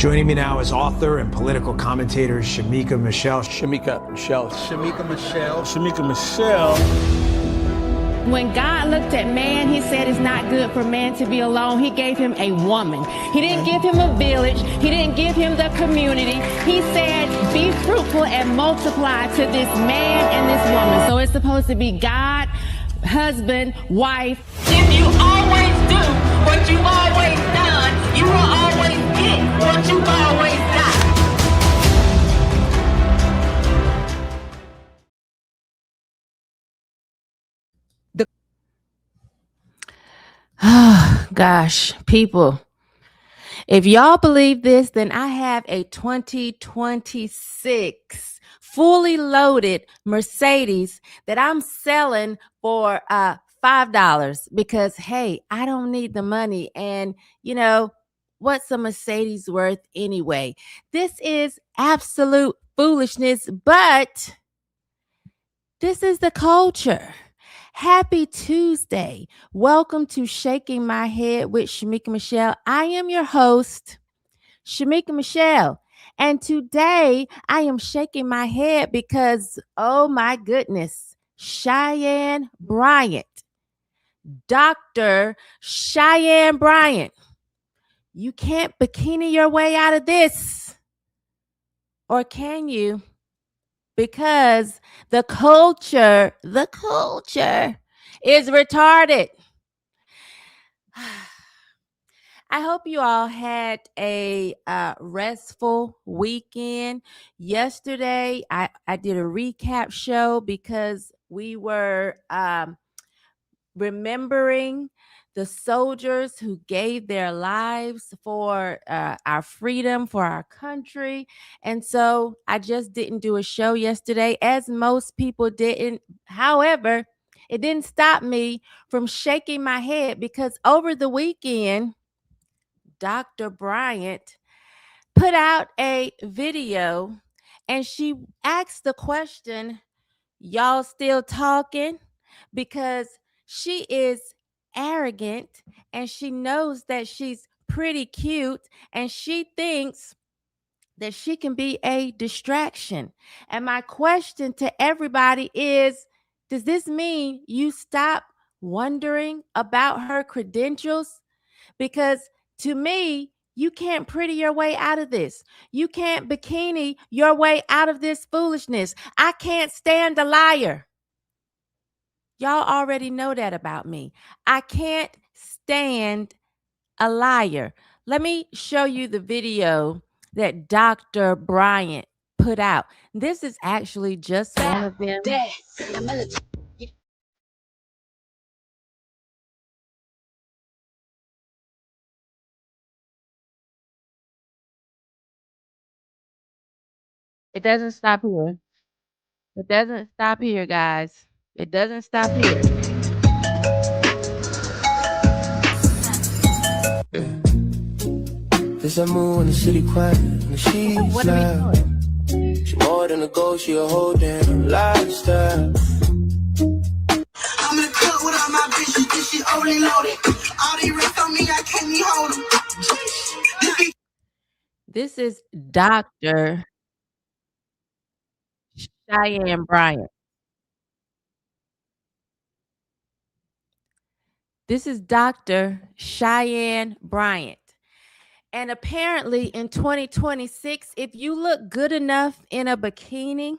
Joining me now is author and political commentator Shemeka Michelle. Shemeka Michelle. Shemeka Michelle. Shemeka Michelle. When God looked at man, he said it's not good for man to be alone. He gave him a woman. He didn't give him a village. He didn't give him the community. He said, be fruitful and multiply to this man and this woman. So it's supposed to be God, husband, wife. If you always do what you've always done, you will always get what you've always done. Oh, gosh, people, if y'all believe this, then I have a 2026 fully loaded Mercedes that I'm selling for $5 because, hey, I don't need the money. And, you know, what's a Mercedes worth anyway? This is absolute foolishness, but this is the culture. Happy Tuesday. Welcome to Shaking My Head with Shemeka Michelle. I am your host, Shemeka Michelle. And today I am shaking my head because, oh my goodness, Cheyenne Bryant, Dr. Cheyenne Bryant, you can't bikini your way out of this. Or can you? Because the culture is retarded. I hope you all had a restful weekend. Yesterday, I did a recap show because we were remembering the soldiers who gave their lives for our freedom, for our country. And so I just didn't do a show yesterday, as most people didn't. However, it didn't stop me from shaking my head because over the weekend, Dr. Bryant put out a video and she asked the question, y'all still talking? Because she is arrogant and she knows that she's pretty cute and she thinks that she can be a distraction. And my question to everybody is, does this mean you stop wondering about her credentials? Because to me, you can't pretty your way out of this. You can't bikini your way out of this foolishness. I can't stand a liar. Y'all already know that about me. I can't stand a liar. Let me show you the video that Dr. Bryant put out. This is actually just one of them. It doesn't stop here. It doesn't stop here, guys. It doesn't stop here. This I move when the city quiet, when the sheets What are we loud. doing? She more than a goal, she a whole damn lifestyle. I'm in the club with all my bitches, this shit only loaded. All these racks on me, I can't even hold them. This is Dr. Cheyenne Bryant. This is Dr. Cheyenne Bryant. And apparently in 2026, if you look good enough in a bikini,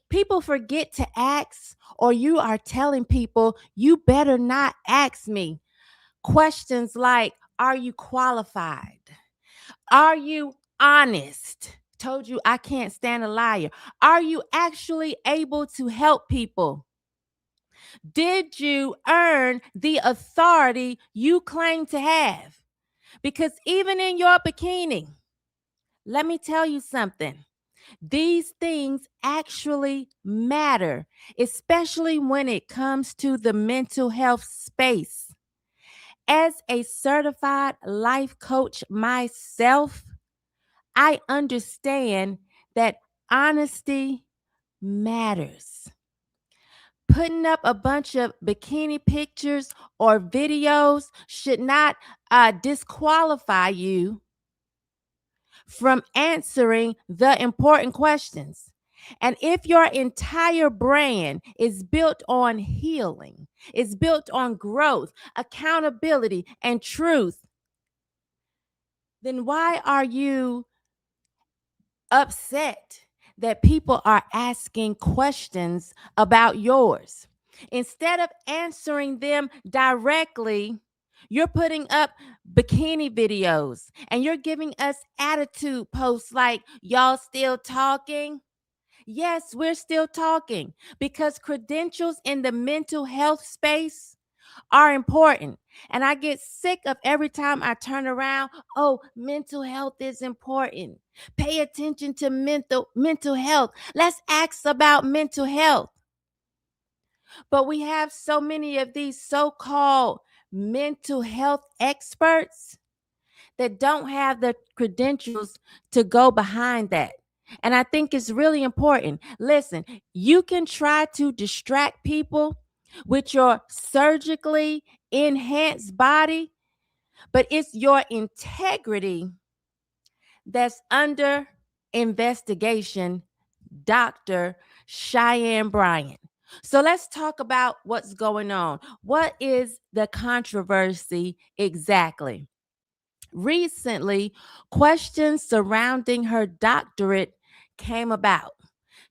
people forget to ask, or you are telling people, you better not ask me questions like, are you qualified? Are you honest? Told you I can't stand a liar. Are you actually able to help people? Did you earn the authority you claim to have? Because even in your bikini, let me tell you something. These things actually matter, especially when it comes to the mental health space. As a certified life coach myself, I understand that honesty matters. Putting up a bunch of bikini pictures or videos should not disqualify you from answering the important questions. And if your entire brand is built on healing, is built on growth, accountability, and truth, then why are you upset that people are asking questions about yours? Instead of answering them directly, you're putting up bikini videos and you're giving us attitude posts like, y'all still talking? Yes, we're still talking because credentials in the mental health space are important. And I get sick of every time I turn around, oh, mental health is important. Pay attention to mental health. Let's ask about mental health. But we have so many of these so-called mental health experts that don't have the credentials to go behind that. And I think it's really important. Listen, you can try to distract people with your surgically enhanced body, but it's your integrity that's under investigation, Dr. Cheyenne Bryant. So let's talk about what's going on. What is the controversy exactly? Recently, questions surrounding her doctorate came about.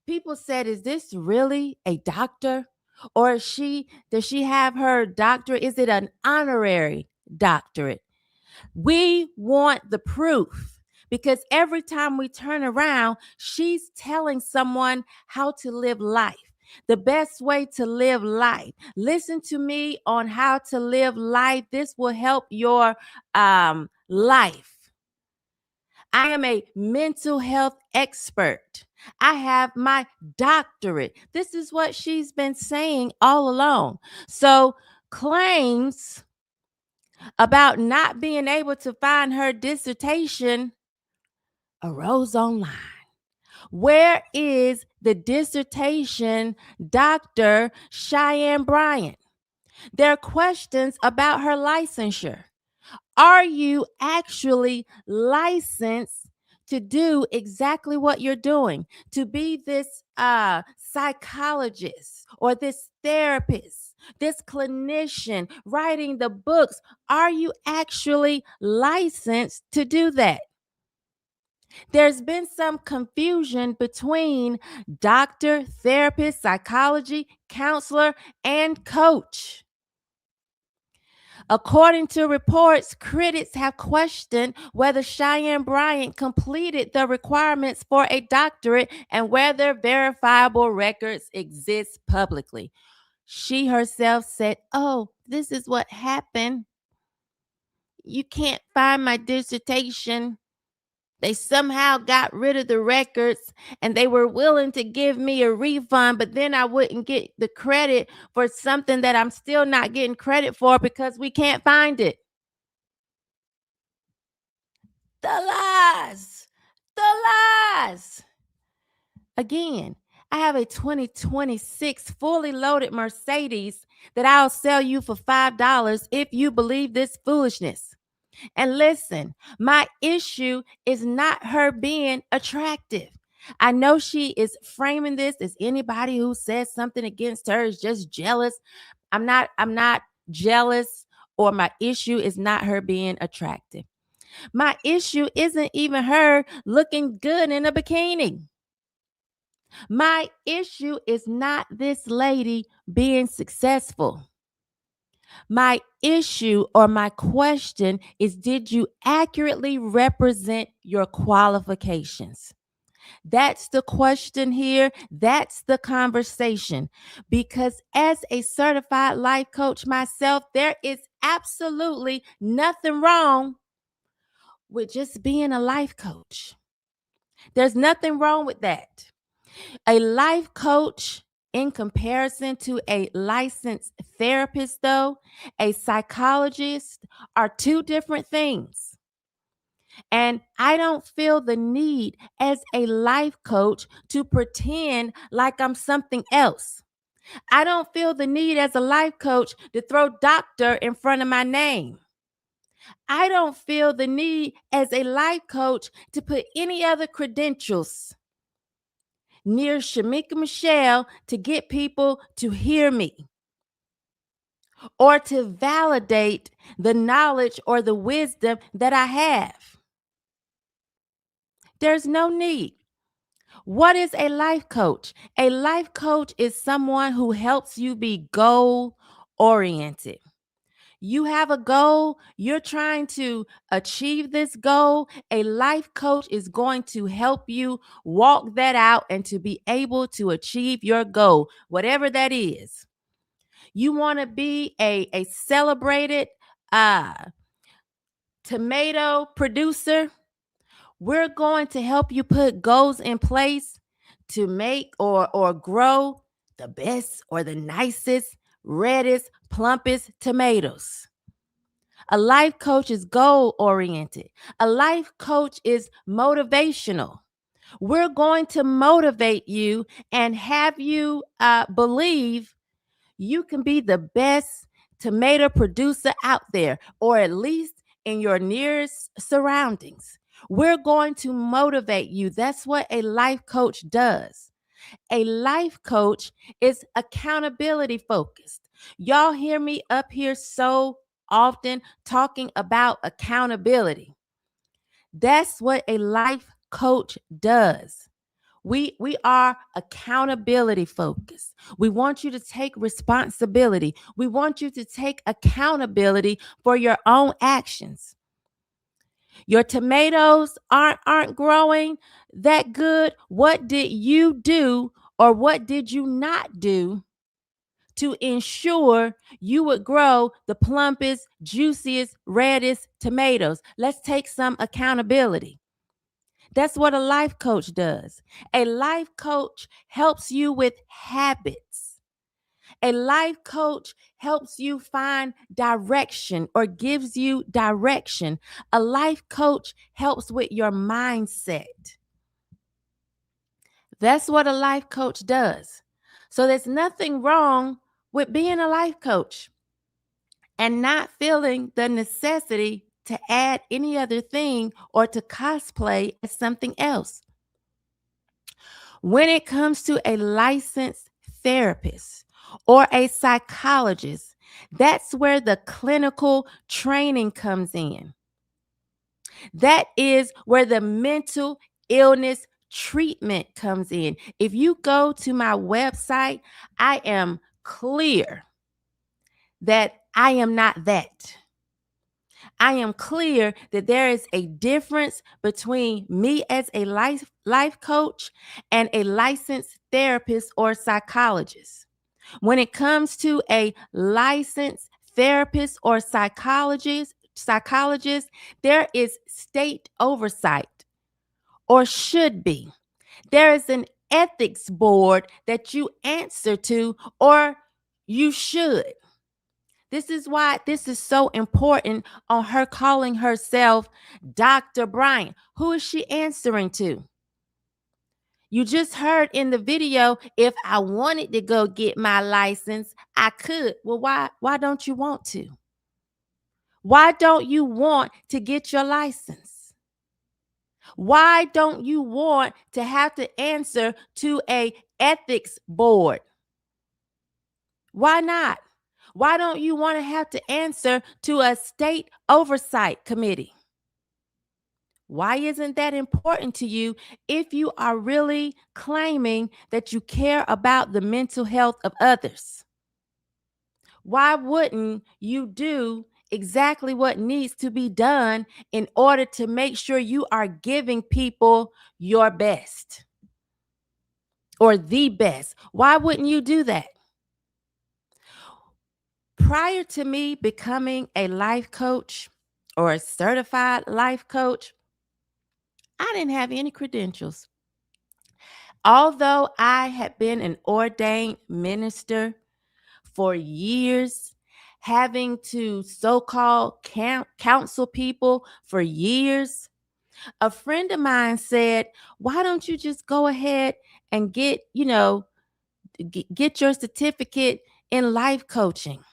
People said, is this really a doctor? Or does she have her doctorate? Is it an honorary doctorate? We want the proof because every time we turn around, she's telling someone how to live life. The best way to live life. Listen to me on how to live life. This will help your life. I am a mental health expert. I have my doctorate. This is what she's been saying all along. So, claims about not being able to find her dissertation arose online. Where is the dissertation, Dr. Cheyenne Bryant? There are questions about her licensure. Are you actually licensed to do exactly what you're doing? To be this psychologist or this therapist, this clinician writing the books? Are you actually licensed to do that? There's been some confusion between doctor, therapist, psychology, counselor, and coach. According to reports, critics have questioned whether Cheyenne Bryant completed the requirements for a doctorate and whether verifiable records exist publicly. She herself said, oh, this is what happened. You can't find my dissertation. They somehow got rid of the records and they were willing to give me a refund, but then I wouldn't get the credit for something that I'm still not getting credit for because we can't find it. The lies. The lies. Again, I have a 2026 fully loaded Mercedes that I'll sell you for $5 if you believe this foolishness. And listen, my issue is not her being attractive. I know she is framing this as anybody who says something against her is just jealous. I'm not jealous, or my issue is not her being attractive. My issue isn't even her looking good in a bikini. My issue is not this lady being successful. My issue or my question is, did you accurately represent your qualifications? That's the question here. That's the conversation. Because as a certified life coach myself, there is absolutely nothing wrong with just being a life coach. There's nothing wrong with that. A life coach, in comparison to a licensed therapist, though, a psychologist, are two different things. And I don't feel the need as a life coach to pretend like I'm something else. I don't feel the need as a life coach to throw doctor in front of my name. I don't feel the need as a life coach to put any other credentials near Shemeka Michelle to get people to hear me or to validate the knowledge or the wisdom that I have. There's no need. What is a life coach? A life coach is someone who helps you be goal oriented. You have a goal, you're trying to achieve this goal. A life coach is going to help you walk that out and to be able to achieve your goal, whatever that is. You want to be a celebrated tomato producer? We're going to help you put goals in place to make or grow the best or the nicest, reddest, plumpest tomatoes. A life coach is goal oriented. A life coach is motivational. We're going to motivate you and have you believe you can be the best tomato producer out there, or at least in your nearest surroundings. We're going to motivate you. That's what a life coach does. A life coach is accountability focused. Y'all hear me up here so often talking about accountability. That's what a life coach does. We are accountability focused. We want you to take responsibility. We want you to take accountability for your own actions. Your tomatoes aren't growing that good. What did you do or what did you not do to ensure you would grow the plumpest, juiciest, reddest tomatoes? Let's take some accountability. That's what a life coach does. A life coach helps you with habits. A life coach helps you find direction or gives you direction. A life coach helps with your mindset. That's what a life coach does. So there's nothing wrong with being a life coach and not feeling the necessity to add any other thing or to cosplay as something else. When it comes to a licensed therapist or a psychologist, that's where the clinical training comes in. That is where the mental illness treatment comes in. If you go to my website, I am clear that I am not that. I am clear that there is a difference between me as a life coach and a licensed therapist or psychologist. When it comes to a licensed therapist or psychologist, there is state oversight, or should be. There is an ethics board that you answer to, or you should. This is why this is so important on her calling herself Dr. Bryant. Who is she answering to? You just heard in the video, if I wanted to go get my license, I could. Well, why don't you want to? Why don't you want to get your license? Why don't you want to have to answer to a ethics board? Why not? Why don't you want to have to answer to a state oversight committee? Why isn't that important to you if you are really claiming that you care about the mental health of others? Why wouldn't you do exactly what needs to be done in order to make sure you are giving people your best or the best? Why wouldn't you do that? Prior to me becoming a life coach or a certified life coach, I didn't have any credentials. Although I had been an ordained minister for years, having to so-called counsel people for years, a friend of mine said, why don't you just go ahead and get your certificate in life coaching?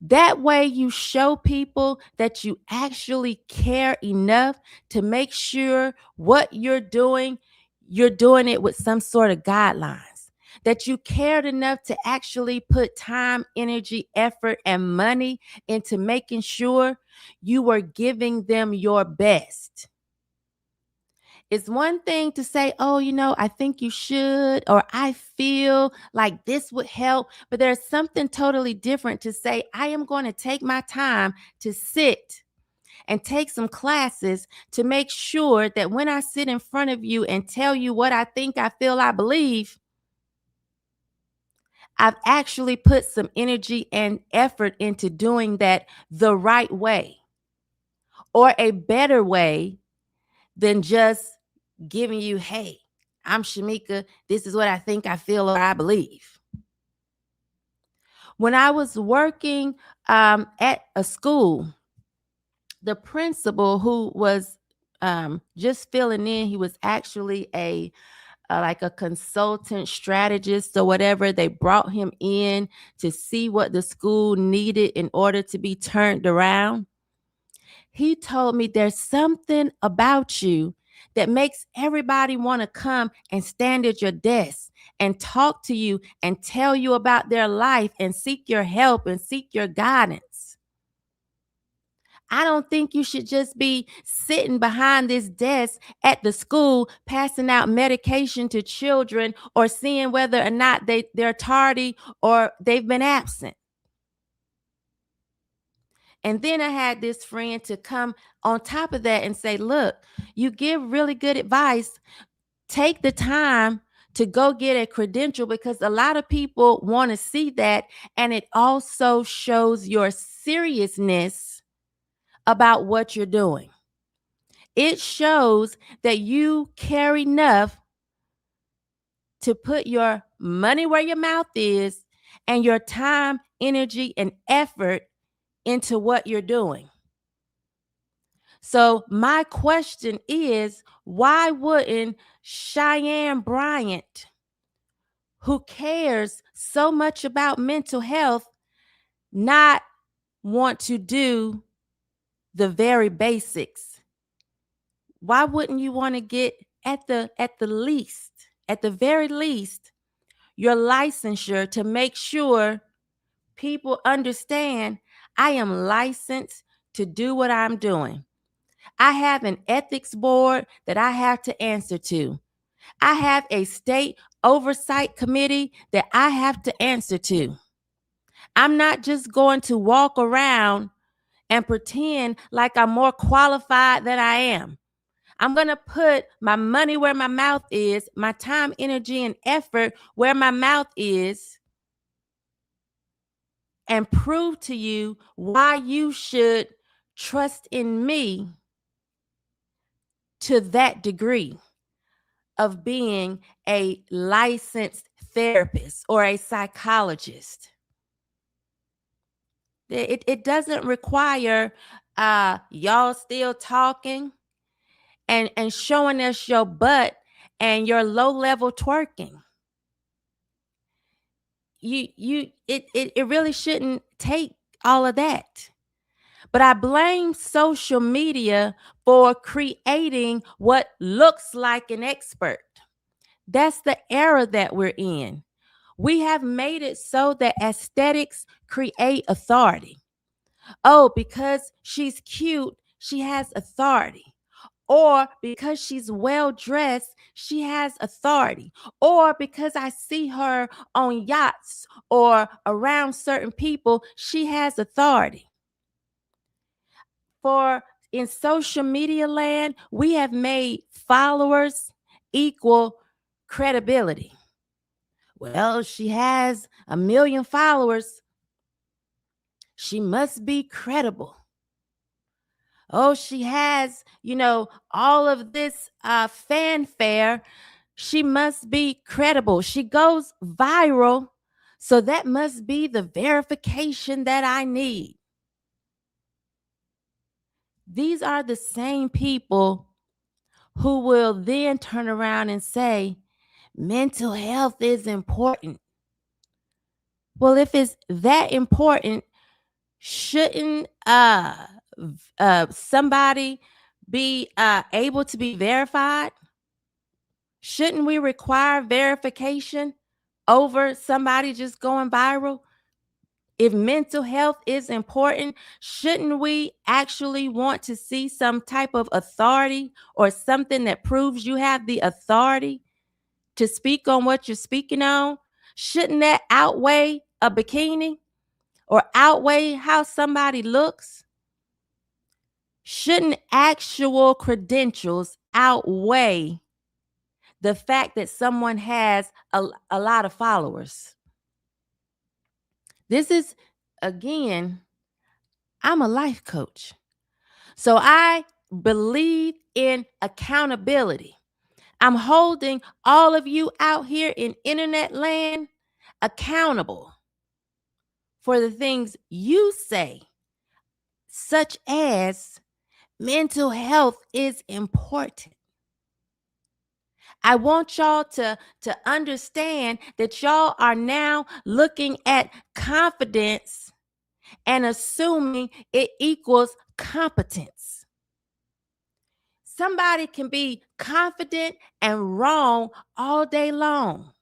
That way you show people that you actually care enough to make sure what you're doing it with some sort of guidelines. That you cared enough to actually put time, energy, effort, and money into making sure you were giving them your best. It's one thing to say, oh, I think you should, or I feel like this would help. But there's something totally different to say, I am going to take my time to sit and take some classes to make sure that when I sit in front of you and tell you what I think, I feel, I believe, I've actually put some energy and effort into doing that the right way, or a better way than just giving you, hey, I'm Shemeka, this is what I think, I feel, or I believe. When I was working at a school, the principal, who was just filling in, he was actually like a consultant strategist or whatever. They brought him in to see what the school needed in order to be turned around. He told me, there's something about you that makes everybody want to come and stand at your desk and talk to you and tell you about their life and seek your help and seek your guidance. I don't think you should just be sitting behind this desk at the school passing out medication to children or seeing whether or not they're tardy or they've been absent. And then I had this friend to come on top of that and say, look, you give really good advice. Take the time to go get a credential, because a lot of people want to see that. And it also shows your seriousness about what you're doing. It shows that you care enough to put your money where your mouth is and your time, energy, and effort into what you're doing. So my question is, why wouldn't Cheyenne Bryant, who cares so much about mental health, not want to do the very basics? Why wouldn't you want to get at the very least, your licensure, to make sure people understand I am licensed to do what I'm doing? I have an ethics board that I have to answer to. I have a state oversight committee that I have to answer to. I'm not just going to walk around and pretend like I'm more qualified than I am. I'm going to put my money where my mouth is, my time, energy, and effort where my mouth is, and prove to you why you should trust in me to that degree of being a licensed therapist or a psychologist. It doesn't require y'all still talking and showing us your butt and your low-level twerking. It really shouldn't take all of that. But I blame social media for creating what looks like an expert. That's the era that we're in. We have made it so that aesthetics create authority. Oh, because she's cute, she has authority. Or because she's well dressed, she has authority. Or because I see her on yachts or around certain people, she has authority. For in social media land, we have made followers equal credibility. Well, she has 1 million followers. She must be credible. Oh, she has, all of this fanfare. She must be credible. She goes viral. So that must be the verification that I need. These are the same people who will then turn around and say, mental health is important. Well, if it's that important, Shouldn't somebody be able to be verified? Shouldn't we require verification over somebody just going viral? If mental health is important, shouldn't we actually want to see some type of authority or something that proves you have the authority to speak on what you're speaking on? Shouldn't that outweigh a bikini or outweigh how somebody looks? Shouldn't actual credentials outweigh the fact that someone has a lot of followers? This is, again, I'm a life coach. So I believe in accountability. I'm holding all of you out here in internet land accountable for the things you say, such as mental health is important. I want y'all to understand that y'all are now looking at confidence and assuming it equals competence. Somebody can be confident and wrong all day long.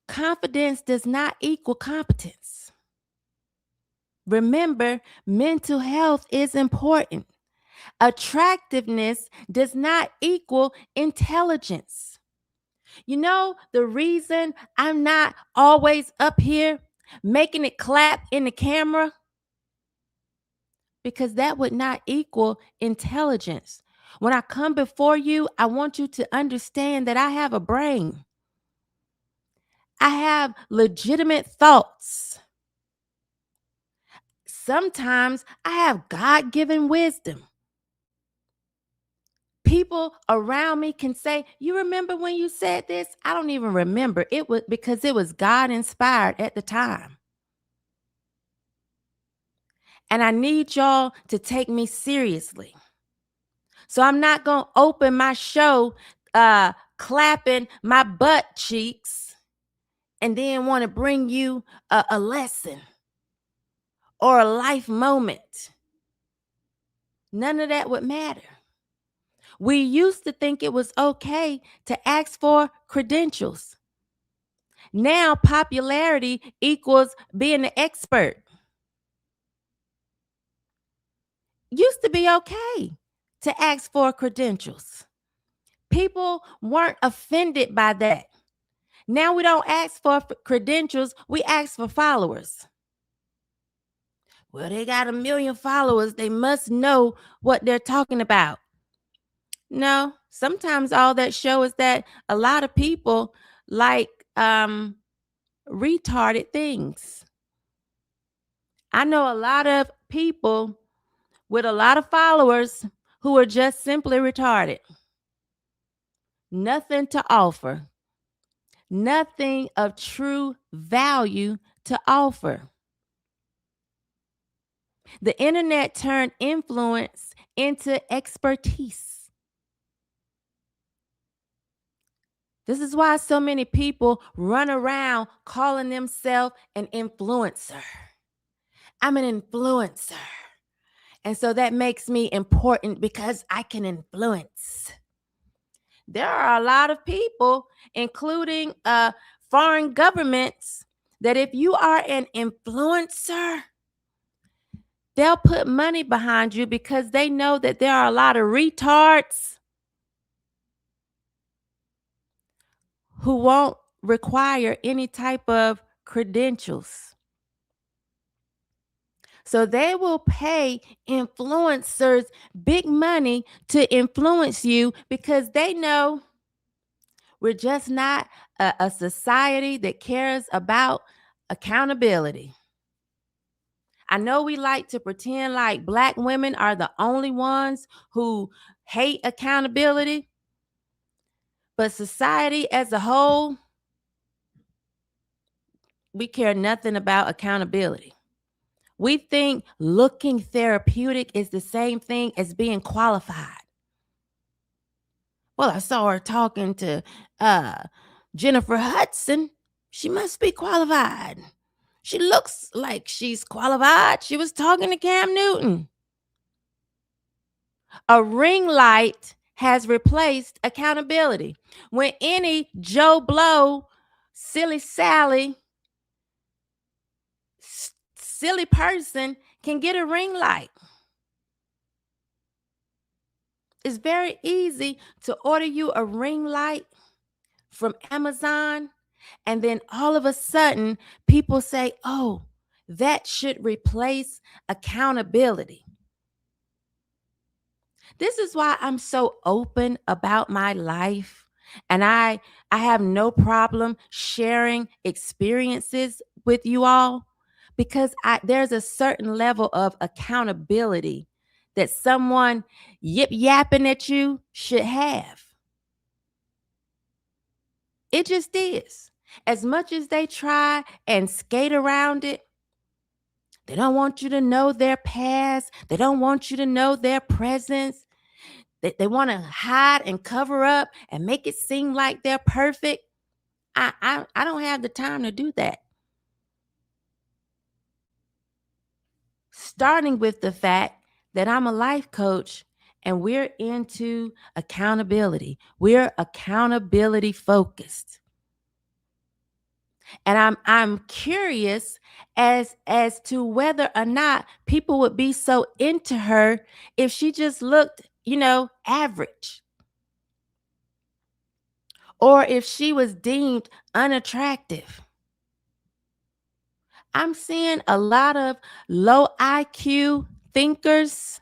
Confidence does not equal competence. Remember, mental health is important. Attractiveness does not equal intelligence. You know, the reason I'm not always up here making it clap in the camera, because that would not equal intelligence. When I come before you, I want you to understand that I have a brain. I have legitimate thoughts. Sometimes I have God-given wisdom. People around me can say, "You remember when you said this?" I don't even remember. It was because it was God inspired at the time. And I need y'all to take me seriously. So I'm not going to open my show clapping my butt cheeks and then want to bring you a lesson or a life moment. None of that would matter. We used to think it was okay to ask for credentials. Now popularity equals being an expert. Used to be okay to ask for credentials. People weren't offended by that. Now we don't ask for credentials, we ask for followers. Well, they got 1 million followers. They must know what they're talking about. No, sometimes all that shows is that a lot of people like retarded things. I know a lot of people with a lot of followers who are just simply retarded. Nothing to offer. Nothing of true value to offer. The internet turned influence into expertise. This is why so many people run around calling themselves an influencer. I'm an influencer. And so that makes me important because I can influence. There are a lot of people, including foreign governments, that if you are an influencer, they'll put money behind you because they know that there are a lot of retards who won't require any type of credentials. So they will pay influencers big money to influence you because they know we're just not a society that cares about accountability. I know we like to pretend like Black women are the only ones who hate accountability, but society as a whole, we care nothing about accountability. We think looking therapeutic is the same thing as being qualified. Well, I saw her talking to Jennifer Hudson. She must be qualified. She looks like she's qualified. She was talking to Cam Newton. A ring light has replaced accountability. When any Joe Blow, silly Sally, silly person can get a ring light. It's very easy to order you a ring light from Amazon, and then all of a sudden people say, oh, that should replace accountability. This is why I'm so open about my life, and I have no problem sharing experiences with you all, because there's a certain level of accountability that someone yip yapping at you should have. It just is. As much as they try and skate around it, they don't want you to know their past. They don't want you to know their presence. They want to hide and cover up and make it seem like they're perfect. I don't have the time to do that. Starting with the fact that I'm a life coach and we're into accountability. We're accountability focused. And I'm curious as to whether or not people would be so into her if she just looked, average. Or if she was deemed unattractive. I'm seeing a lot of low IQ thinkers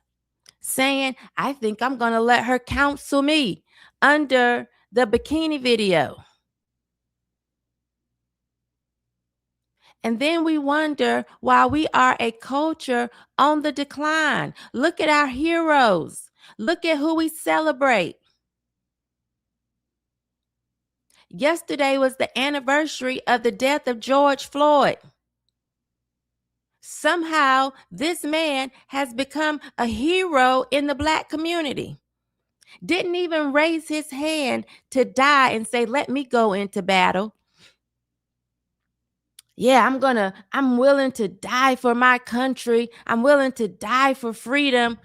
saying, I think I'm going to let her counsel me under the bikini video. And then we wonder why we are a culture on the decline. Look at our heroes. Look at who we celebrate. Yesterday was the anniversary of the death of George Floyd. Somehow, this man has become a hero in the Black community. Didn't even raise his hand to die and say, let me go into battle. Yeah, I'm willing to die for my country. I'm willing to die for freedom.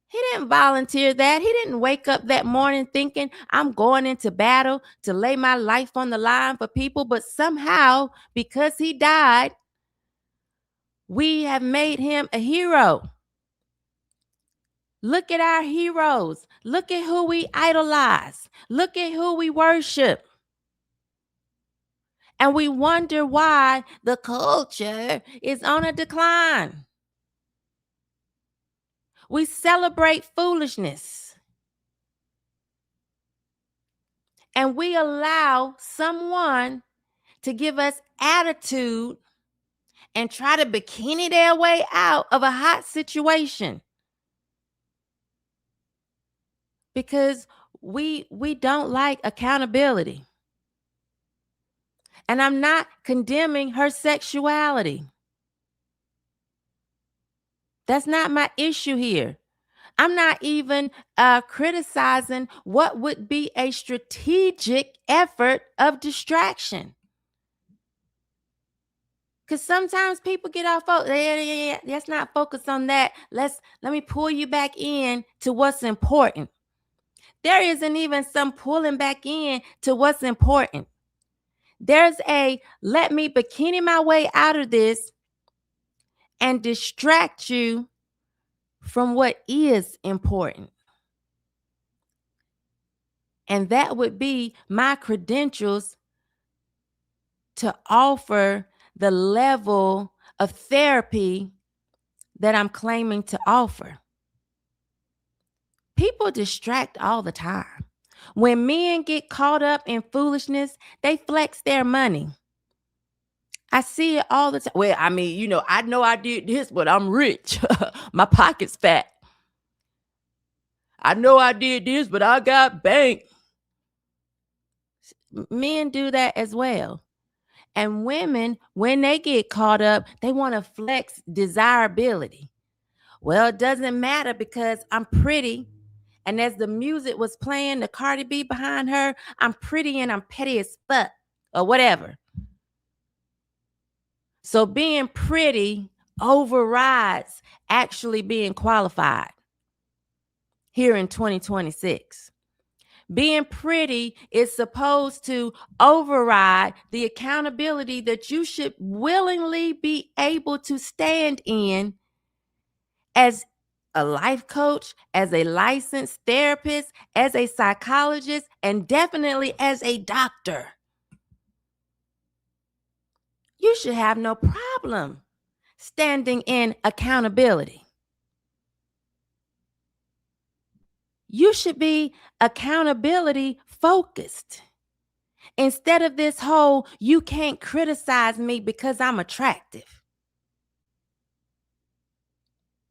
He didn't volunteer that. He didn't wake up that morning thinking, I'm going into battle to lay my life on the line for people. But somehow, because he died, we have made him a hero. Look at our heroes. Look at who we idolize. Look at who we worship. And we wonder why the culture is on a decline. We celebrate foolishness. And we allow someone to give us attitude and try to bikini their way out of a hot situation. Because we don't like accountability. And I'm not condemning her sexuality. That's not my issue here. I'm not even criticizing what would be a strategic effort of distraction. Because sometimes people get off focus. Yeah, let's not focus on that. Let me pull you back in to what's important. There isn't even some pulling back in to what's important. There's a let me bikini my way out of this and distract you from what is important. And that would be my credentials to offer the level of therapy that I'm claiming to offer. People distract all the time. When men get caught up in foolishness, they flex their money. I see it all the time. Well, I mean, I know I did this, but I'm rich. My pocket's fat. I know I did this, but I got bank. Men do that as well. And women, when they get caught up, they want to flex desirability. Well, it doesn't matter because I'm pretty. And as the music was playing, the Cardi B behind her, I'm pretty and I'm petty as fuck or whatever. So being pretty overrides actually being qualified here in 2026. Being pretty is supposed to override the accountability that you should willingly be able to stand in as a life coach, as a licensed therapist, as a psychologist, and definitely as a doctor. You should have no problem standing in accountability. You should be accountability focused. Instead of this whole, you can't criticize me because I'm attractive.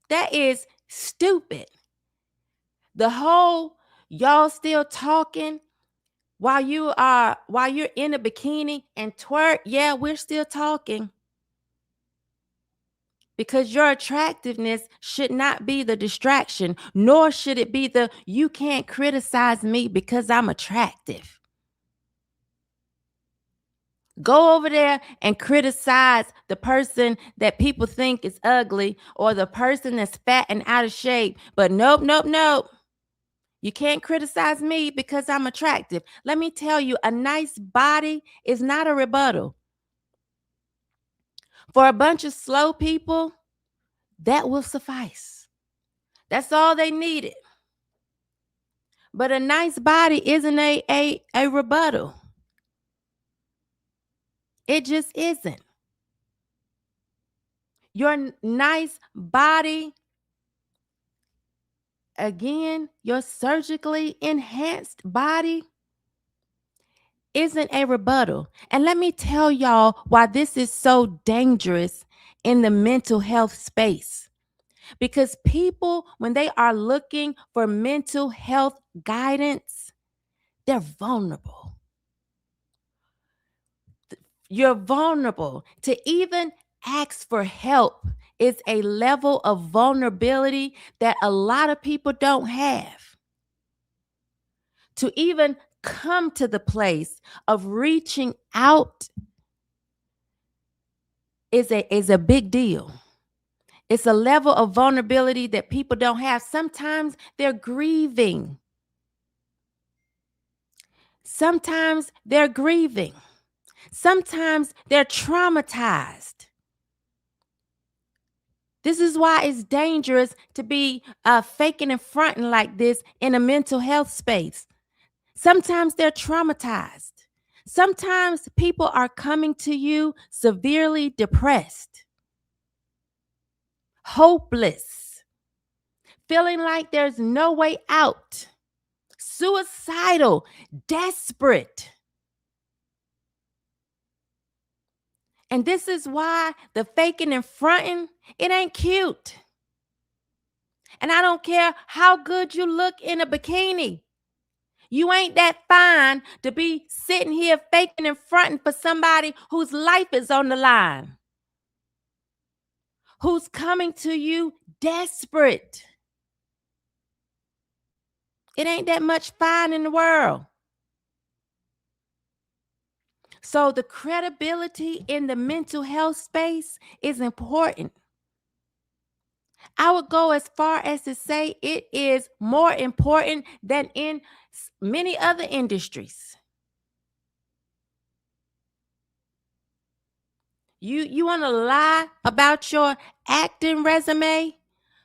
That is stupid. The whole, y'all still talking while you're in a bikini and twerk, yeah, we're still talking. Because your attractiveness should not be the distraction, nor should it be the, you can't criticize me because I'm attractive. Go over there and criticize the person that people think is ugly or the person that's fat and out of shape. But nope. You can't criticize me because I'm attractive. Let me tell you, a nice body is not a rebuttal. For a bunch of slow people, that will suffice. That's all they needed. But a nice body isn't a rebuttal. It just isn't. Your nice body, again, your surgically enhanced body isn't a rebuttal. And let me tell y'all why this is so dangerous in the mental health space. Because people, when they are looking for mental health guidance, they're vulnerable. You're vulnerable. To even ask for help is a level of vulnerability that a lot of people don't have. To even come to the place of reaching out is a big deal. It's a level of vulnerability that people don't have. Sometimes they're grieving. Sometimes they're grieving. Sometimes they're traumatized. This is why it's dangerous to be faking and fronting like this in a mental health space. Sometimes they're traumatized. Sometimes people are coming to you severely depressed, hopeless, feeling like there's no way out, suicidal, desperate. And this is why the faking and fronting, it ain't cute. And I don't care how good you look in a bikini. You ain't that fine to be sitting here faking and fronting for somebody whose life is on the line, who's coming to you desperate. It ain't that much fine in the world. So the credibility in the mental health space is important. I would go as far as to say it is more important than in many other industries. You want to lie about your acting resume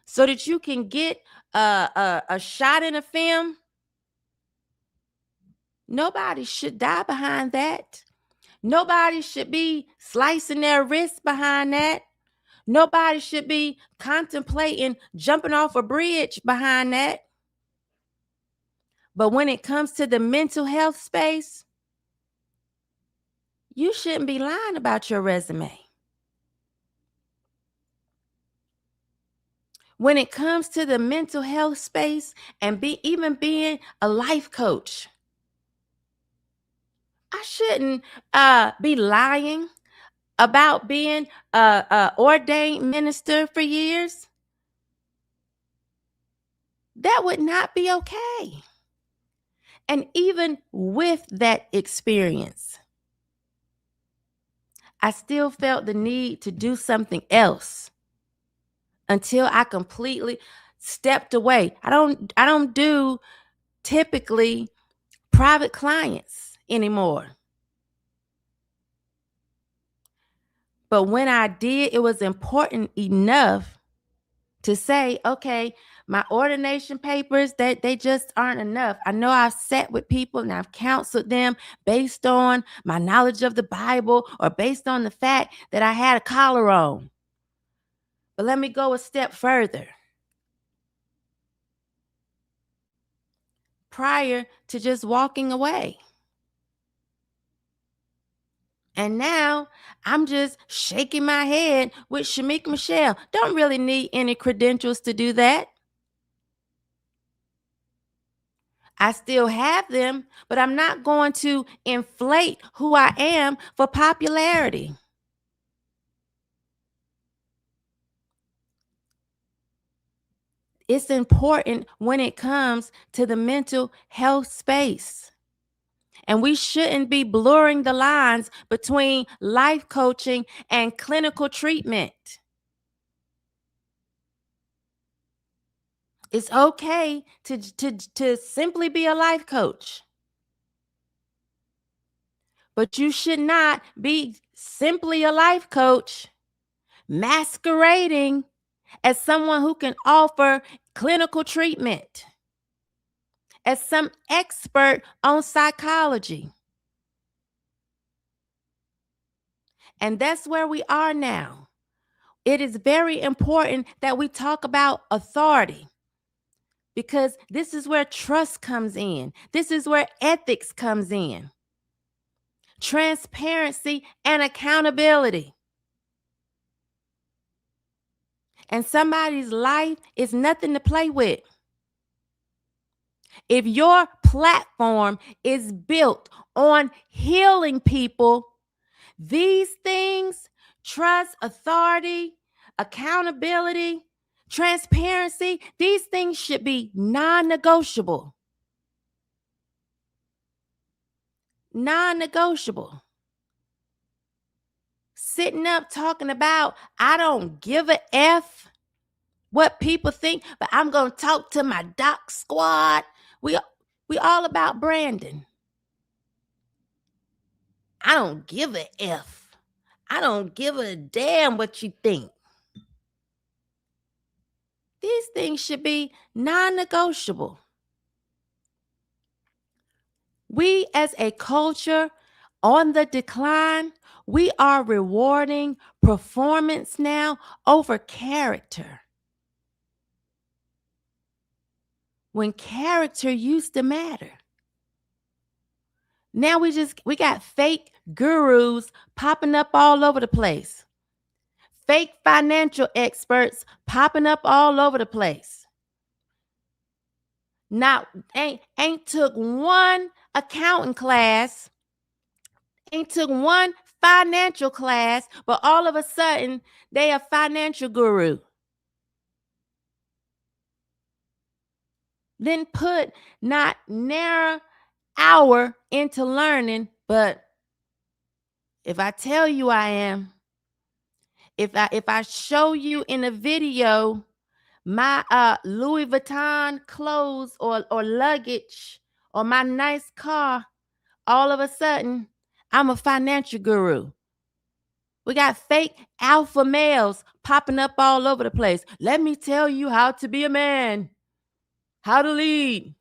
so that you can get a shot in a film? Nobody should die behind that. Nobody should be slicing their wrists behind that. Nobody should be contemplating jumping off a bridge behind that. But when it comes to the mental health space, you shouldn't be lying about your resume. When it comes to the mental health space and even being a life coach, I shouldn't be lying about being a ordained minister for years. That would not be okay. And even with that experience, I still felt the need to do something else until I completely stepped away. I don't do typically private clients anymore. But when I did, it was important enough to say, okay, my ordination papers, they just aren't enough. I know I've sat with people and I've counseled them based on my knowledge of the Bible or based on the fact that I had a collar on. But let me go a step further. Prior to just walking away. And now I'm just shaking my head with Shemeka Michelle. Don't really need any credentials to do that. I still have them, but I'm not going to inflate who I am for popularity. It's important when it comes to the mental health space. And we shouldn't be blurring the lines between life coaching and clinical treatment. It's okay to simply be a life coach. But you should not be simply a life coach masquerading as someone who can offer clinical treatment, as some expert on psychology. And that's where we are now. It is very important that we talk about authority, because this is where trust comes in. This is where ethics comes in. Transparency and accountability. And somebody's life is nothing to play with. If your platform is built on healing people, these things, trust, authority, accountability, transparency, these things should be non-negotiable. Non-negotiable. Sitting up talking about, I don't give a F what people think, but I'm going to talk to my doc squad. We all about branding. I don't give a F. I don't give a damn what you think. These things should be non-negotiable. We as a culture on the decline, we are rewarding performance now over character. When character used to matter. Now we got fake gurus popping up all over the place. Fake financial experts popping up all over the place. Now, ain't took one accounting class, ain't took one financial class, but all of a sudden they a financial guru. Then put not narrow hour into learning, but if I tell you I am, if I show you in a video my Louis Vuitton clothes or luggage or my nice car, all of a sudden I'm a financial guru. We got fake alpha males popping up all over the place. Let me tell you how to be a man, how to lead.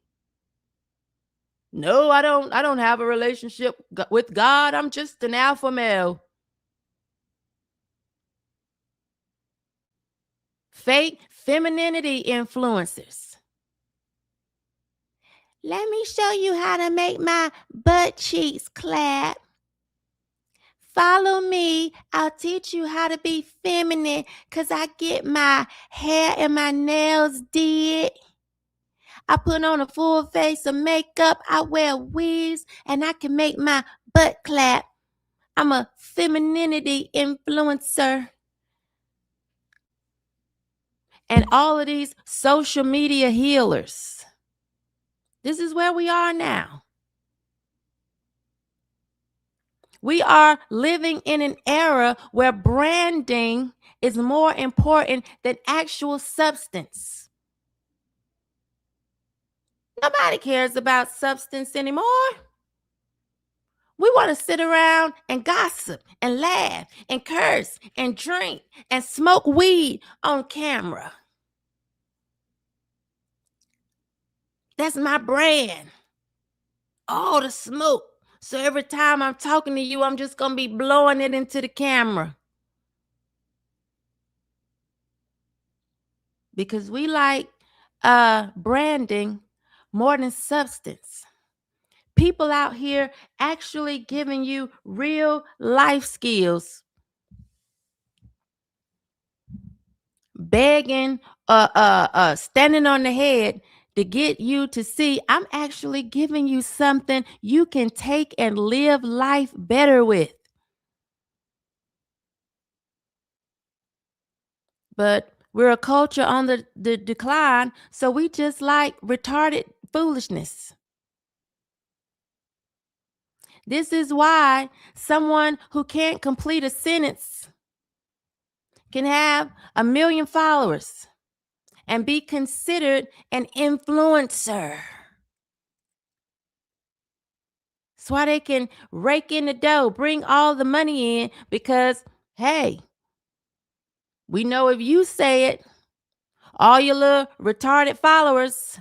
No, I don't have a relationship with God. I'm just an alpha male. Fake femininity influencers. Let me show you how to make my butt cheeks clap. Follow me. I'll teach you how to be feminine because I get my hair and my nails did. I put on a full face of makeup. I wear wigs and I can make my butt clap. I'm a femininity influencer. And all of these social media healers. This is where we are now. We are living in an era where branding is more important than actual substance. Nobody cares about substance anymore. We want to sit around and gossip and laugh and curse and drink and smoke weed on camera. That's my brand. All the smoke. So every time I'm talking to you, I'm just going to be blowing it into the camera. Because we like branding more than substance. People out here actually giving you real life skills, begging, standing on the head to get you to see I'm actually giving you something you can take and live life better with. But we're a culture on the decline, so we just like retarded foolishness. This is why someone who can't complete a sentence can have 1 million followers and be considered an influencer. That's why they can rake in the dough, bring all the money in, because, hey, we know if you say it, all your little retarded followers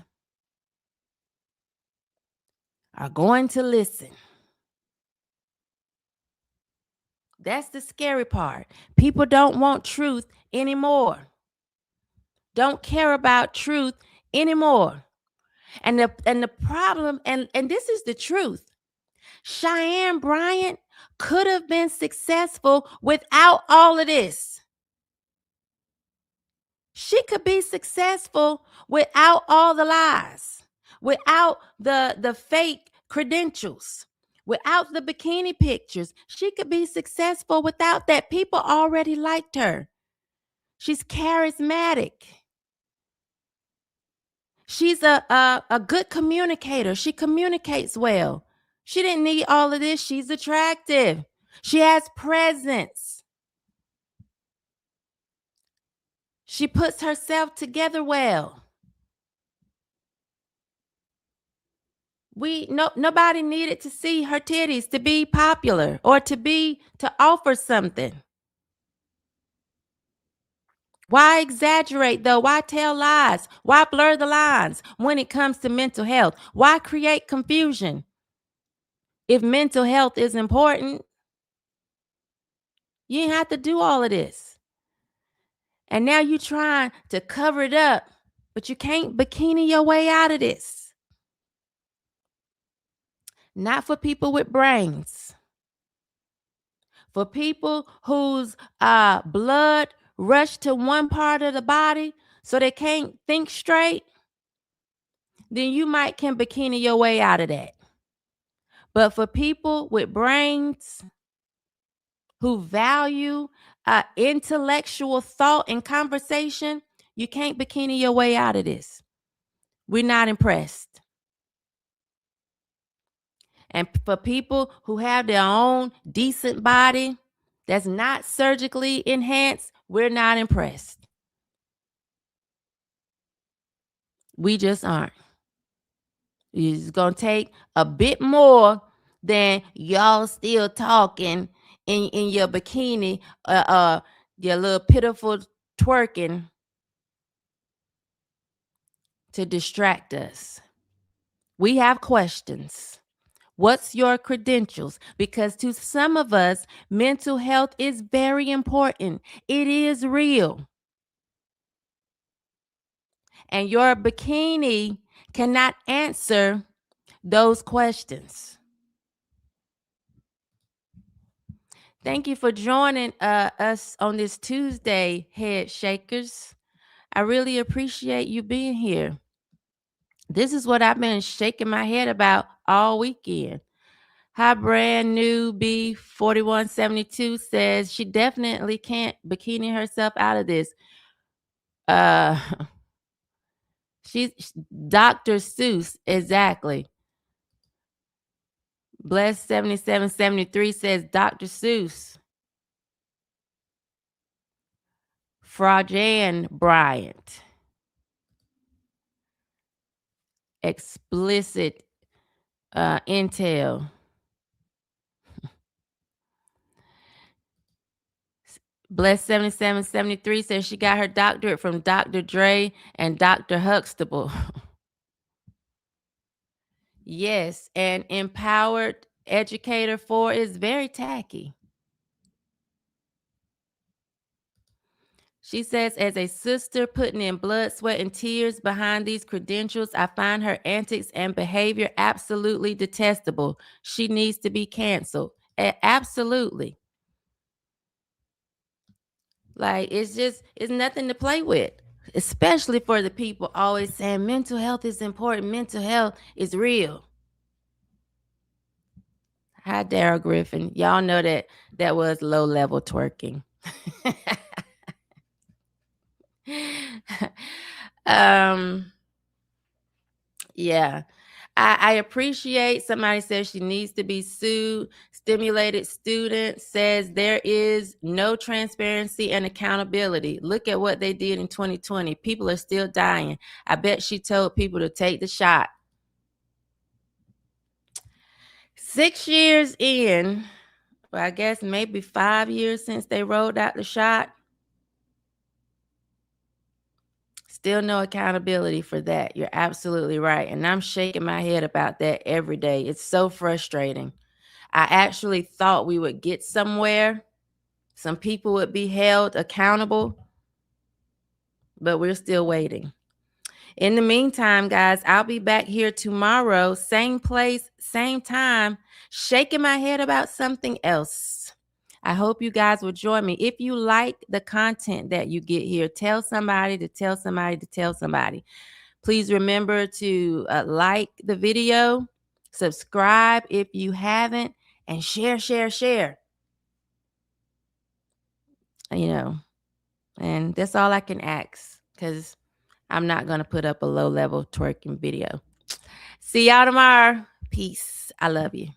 are going to listen. That's the scary part. People don't want truth anymore. Don't care about truth anymore. And the problem, and this is the truth. Cheyenne Bryant could have been successful without all of this. She could be successful without all the lies, without the fake credentials, without the bikini pictures. She could be successful without that. People already liked her. She's charismatic. She's a good communicator. She communicates well. She didn't need all of this. She's attractive. She has presence. She puts herself together well. Nobody needed to see her titties to be popular or to offer something. Why exaggerate though? Why tell lies? Why blur the lines when it comes to mental health? Why create confusion? If mental health is important, you didn't have to do all of this. And now you're trying to cover it up, but you can't bikini your way out of this. Not for people with brains. For people whose blood rushed to one part of the body so they can't think straight, then you might can bikini your way out of that. But for people with brains who value intellectual thought and conversation, you can't bikini your way out of this. We're not impressed. And for people who have their own decent body that's not surgically enhanced, we're not impressed. We just aren't. It's going to take a bit more than y'all still talking in your bikini, your little pitiful twerking to distract us. We have questions. What's your credentials? Because to some of us, mental health is very important. It is real. And your bikini cannot answer those questions. Thank you for joining us on this Tuesday, Head Shakers. I really appreciate you being here. This is what I've been shaking my head about all weekend. Hi, brand new B4172 says she definitely can't bikini herself out of this. She's Dr. Seuss, exactly. Blessed 7773 says Dr. Seuss. Cheyenne Bryant. Explicit intel. Blessed 7773 says she got her doctorate from Dr. Dre and Dr. Huxtable. Yes, and empowered educator 4 is very tacky. She says, as a sister putting in blood, sweat, and tears behind these credentials, I find her antics and behavior absolutely detestable. She needs to be canceled. Absolutely. Like, it's nothing to play with, especially for the people always saying mental health is important. Mental health is real. Hi, Daryl Griffin. Y'all know that was low-level twerking. Yeah. I appreciate somebody says she needs to be sued. Stimulated student says there is no transparency and accountability. Look at what they did in 2020. People are still dying. I bet she told people to take the shot. 6 years in, well, I guess maybe 5 years since they rolled out the shot. Still no accountability for that. You're absolutely right. And I'm shaking my head about that every day. It's so frustrating. I actually thought we would get somewhere. Some people would be held accountable, but we're still waiting. In the meantime, guys, I'll be back here tomorrow, same place, same time, shaking my head about something else. I hope you guys will join me. If you like the content that you get here, tell somebody to tell somebody to tell somebody. Please remember to like the video, subscribe if you haven't, and share. You know, and that's all I can ask, because I'm not going to put up a low-level twerking video. See y'all tomorrow. Peace. I love you.